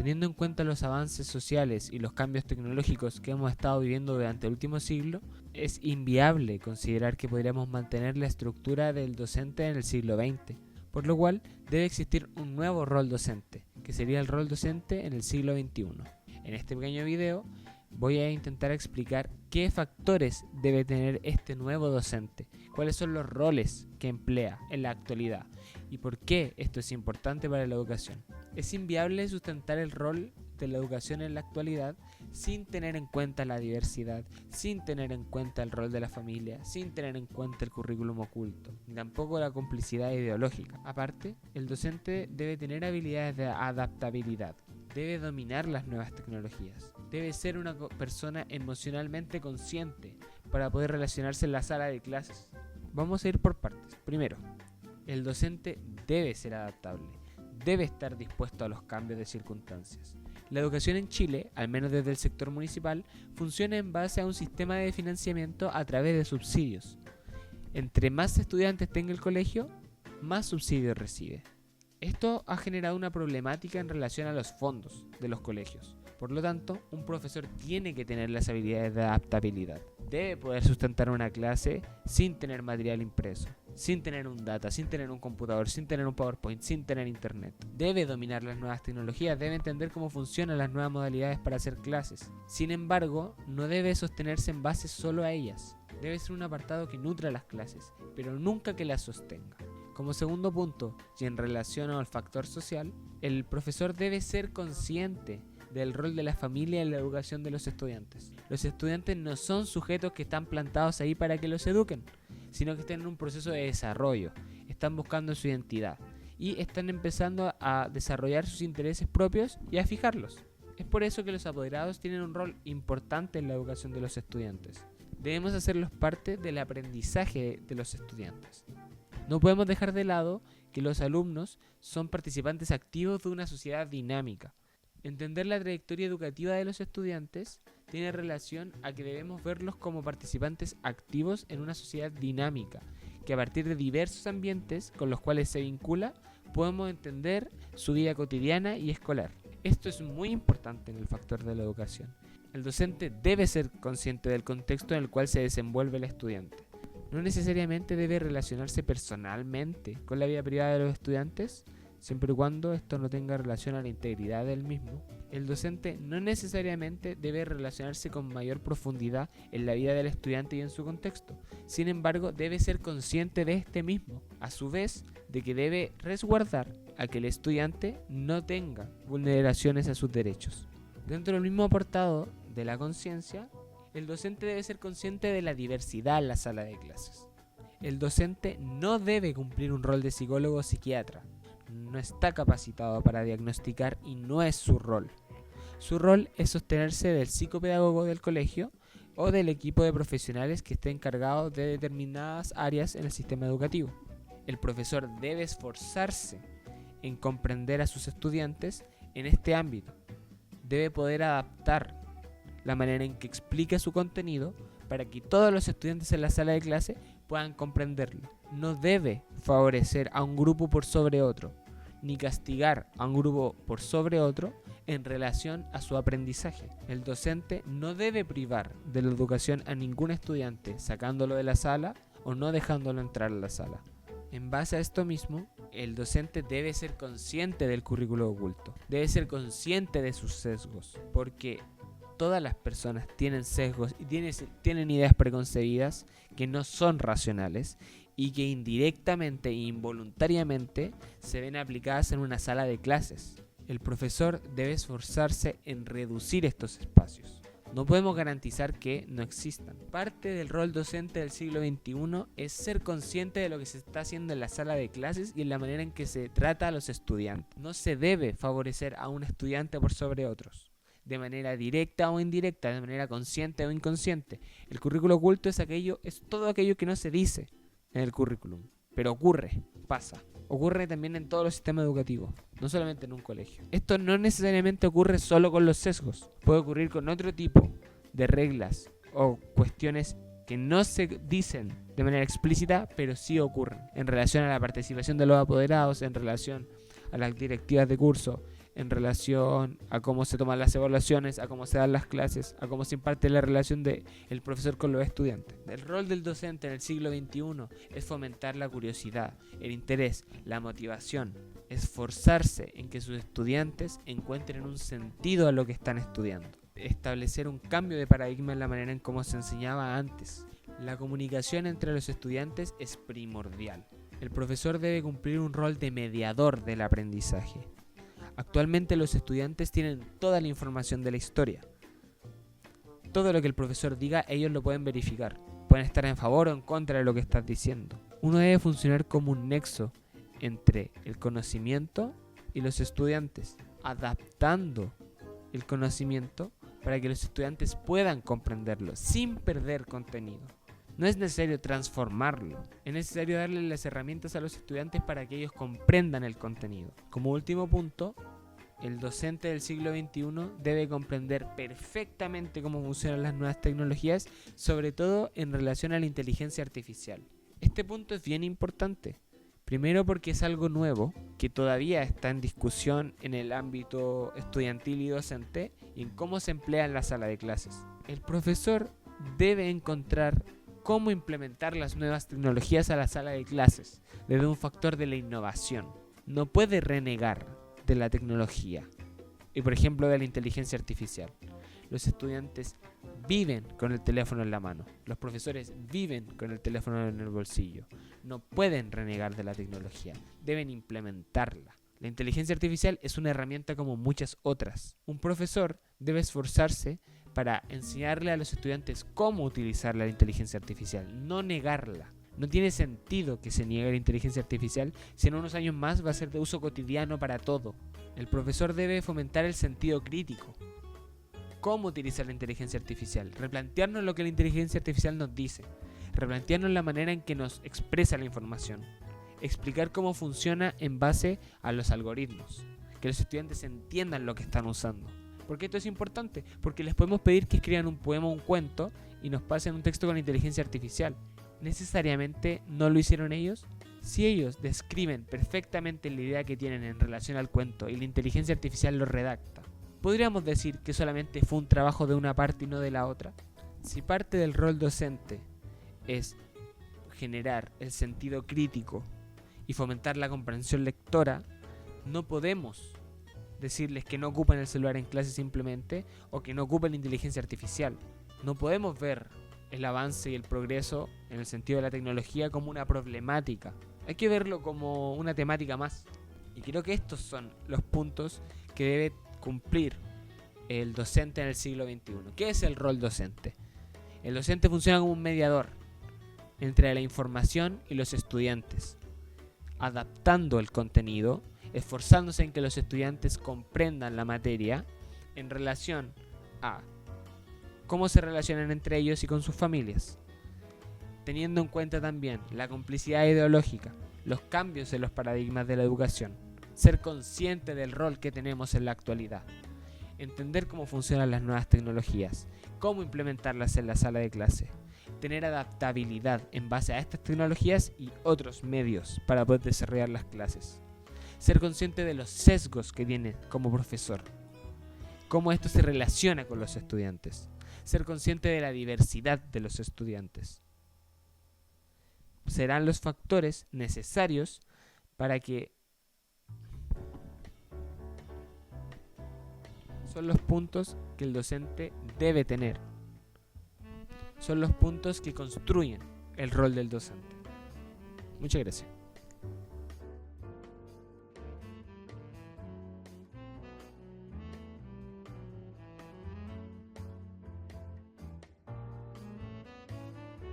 Teniendo en cuenta los avances sociales y los cambios tecnológicos que hemos estado viviendo durante el último siglo, es inviable considerar que podríamos mantener la estructura del docente en el siglo XX, por lo cual debe existir un nuevo rol docente, que sería el rol docente en el siglo XXI. En este pequeño video voy a intentar explicar qué factores debe tener este nuevo docente, cuáles son los roles que emplea en la actualidad y por qué esto es importante para la educación. Es inviable sustentar el rol de la educación en la actualidad sin tener en cuenta la diversidad, sin tener en cuenta el rol de la familia, sin tener en cuenta el currículum oculto, ni tampoco la complicidad ideológica. Aparte, el docente debe tener habilidades de adaptabilidad, debe dominar las nuevas tecnologías, debe ser una persona emocionalmente consciente para poder relacionarse en la sala de clases. Vamos a ir por partes. Primero, el docente debe ser adaptable, debe estar dispuesto a los cambios de circunstancias. La educación en Chile, al menos desde el sector municipal, funciona en base a un sistema de financiamiento a través de subsidios. Entre más estudiantes tenga el colegio, más subsidios recibe. Esto ha generado una problemática en relación a los fondos de los colegios. Por lo tanto, un profesor tiene que tener las habilidades de adaptabilidad. Debe poder sustentar una clase sin tener material impreso, sin tener un data, sin tener un computador, sin tener un PowerPoint, sin tener internet. Debe dominar las nuevas tecnologías, debe entender cómo funcionan las nuevas modalidades para hacer clases. Sin embargo, no debe sostenerse en base solo a ellas. Debe ser un apartado que nutra las clases, pero nunca que las sostenga. Como segundo punto, y en relación al factor social, el profesor debe ser consciente del rol de la familia en la educación de los estudiantes. Los estudiantes no son sujetos que están plantados ahí para que los eduquen, sino que están en un proceso de desarrollo, están buscando su identidad y están empezando a desarrollar sus intereses propios y a fijarlos. Es por eso que los apoderados tienen un rol importante en la educación de los estudiantes. Debemos hacerlos parte del aprendizaje de los estudiantes. No podemos dejar de lado que los alumnos son participantes activos de una sociedad dinámica. Entender la trayectoria educativa de los estudiantes tiene relación a que debemos verlos como participantes activos en una sociedad dinámica, que a partir de diversos ambientes con los cuales se vincula, podemos entender su vida cotidiana y escolar. Esto es muy importante en el factor de la educación. El docente debe ser consciente del contexto en el cual se desenvuelve el estudiante. No necesariamente debe relacionarse personalmente con la vida privada de los estudiantes, siempre y cuando esto no tenga relación a la integridad del mismo. El docente no necesariamente debe relacionarse con mayor profundidad en la vida del estudiante y en su contexto. Sin embargo, debe ser consciente de este mismo, a su vez de que debe resguardar a que el estudiante no tenga vulneraciones a sus derechos. Dentro del mismo apartado de la conciencia, el docente debe ser consciente de la diversidad en la sala de clases. El docente no debe cumplir un rol de psicólogo o psiquiatra. No está capacitado para diagnosticar y no es su rol. Su rol es sostenerse del psicopedagogo del colegio o del equipo de profesionales que esté encargado de determinadas áreas en el sistema educativo. El profesor debe esforzarse en comprender a sus estudiantes en este ámbito. Debe poder adaptar la manera en que explica su contenido para que todos los estudiantes en la sala de clase puedan comprenderlo. No debe favorecer a un grupo por sobre otro, ni castigar a un grupo por sobre otro en relación a su aprendizaje. El docente no debe privar de la educación a ningún estudiante sacándolo de la sala o no dejándolo entrar a la sala. En base a esto mismo, el docente debe ser consciente del currículo oculto, debe ser consciente de sus sesgos, porque todas las personas tienen sesgos y tienen ideas preconcebidas que no son racionales y que indirectamente e involuntariamente se ven aplicadas en una sala de clases. El profesor debe esforzarse en reducir estos espacios. No podemos garantizar que no existan. Parte del rol docente del siglo XXI es ser consciente de lo que se está haciendo en la sala de clases y en la manera en que se trata a los estudiantes. No se debe favorecer a un estudiante por sobre otros, de manera directa o indirecta, de manera consciente o inconsciente. El currículo oculto es todo aquello que no se dice en el currículum, pero pasa. Ocurre también en todos los sistemas educativos, no solamente en un colegio. Esto no necesariamente ocurre solo con los sesgos, puede ocurrir con otro tipo de reglas o cuestiones que no se dicen de manera explícita, pero sí ocurren en relación a la participación de los apoderados, en relación a las directivas de curso, en relación a cómo se toman las evaluaciones, a cómo se dan las clases, a cómo se imparte la relación del profesor con los estudiantes. El rol del docente en el siglo XXI es fomentar la curiosidad, el interés, la motivación, esforzarse en que sus estudiantes encuentren un sentido a lo que están estudiando, establecer un cambio de paradigma en la manera en cómo se enseñaba antes. La comunicación entre los estudiantes es primordial. El profesor debe cumplir un rol de mediador del aprendizaje. Actualmente los estudiantes tienen toda la información de la historia. Todo lo que el profesor diga, ellos lo pueden verificar. Pueden estar en favor o en contra de lo que estás diciendo. Uno debe funcionar como un nexo entre el conocimiento y los estudiantes, adaptando el conocimiento para que los estudiantes puedan comprenderlo sin perder contenido. No es necesario transformarlo, es necesario darle las herramientas a los estudiantes para que ellos comprendan el contenido. Como último punto, el docente del siglo XXI debe comprender perfectamente cómo funcionan las nuevas tecnologías, sobre todo en relación a la inteligencia artificial. Este punto es bien importante. Primero porque es algo nuevo, que todavía está en discusión en el ámbito estudiantil y docente, y en cómo se emplea en la sala de clases. El profesor debe encontrar cómo implementar las nuevas tecnologías a la sala de clases desde un factor de la innovación. No puede renegar de la tecnología y, por ejemplo, de la inteligencia artificial. Los estudiantes viven con el teléfono en la mano. Los profesores viven con el teléfono en el bolsillo. No pueden renegar de la tecnología. Deben implementarla. La inteligencia artificial es una herramienta como muchas otras. Un profesor debe esforzarse para enseñarle a los estudiantes cómo utilizar la inteligencia artificial, no negarla. No tiene sentido que se niegue la inteligencia artificial si en unos años más va a ser de uso cotidiano para todo. El profesor debe fomentar el sentido crítico. ¿Cómo utilizar la inteligencia artificial? Replantearnos lo que la inteligencia artificial nos dice. Replantearnos la manera en que nos expresa la información. Explicar cómo funciona en base a los algoritmos. Que los estudiantes entiendan lo que están usando. ¿Por qué esto es importante? Porque les podemos pedir que escriban un poema o un cuento y nos pasen un texto con inteligencia artificial. ¿Necesariamente no lo hicieron ellos? Si ellos describen perfectamente la idea que tienen en relación al cuento y la inteligencia artificial lo redacta, ¿podríamos decir que solamente fue un trabajo de una parte y no de la otra? Si parte del rol docente es generar el sentido crítico y fomentar la comprensión lectora, no podemos decirles que no ocupen el celular en clase simplemente o que no ocupen la inteligencia artificial. No podemos ver el avance y el progreso en el sentido de la tecnología como una problemática. Hay que verlo como una temática más. Y creo que estos son los puntos que debe cumplir el docente en el siglo XXI. ¿Qué es el rol docente? El docente funciona como un mediador entre la información y los estudiantes, adaptando el contenido, esforzándose en que los estudiantes comprendan la materia en relación a cómo se relacionan entre ellos y con sus familias, teniendo en cuenta también la complicidad ideológica, los cambios en los paradigmas de la educación, ser consciente del rol que tenemos en la actualidad, entender cómo funcionan las nuevas tecnologías, cómo implementarlas en la sala de clase, tener adaptabilidad en base a estas tecnologías y otros medios para poder desarrollar las clases. Ser consciente de los sesgos que tiene como profesor, cómo esto se relaciona con los estudiantes. Ser consciente de la diversidad de los estudiantes. Serán los factores necesarios para que son los puntos que el docente debe tener. Son los puntos que construyen el rol del docente. Muchas gracias.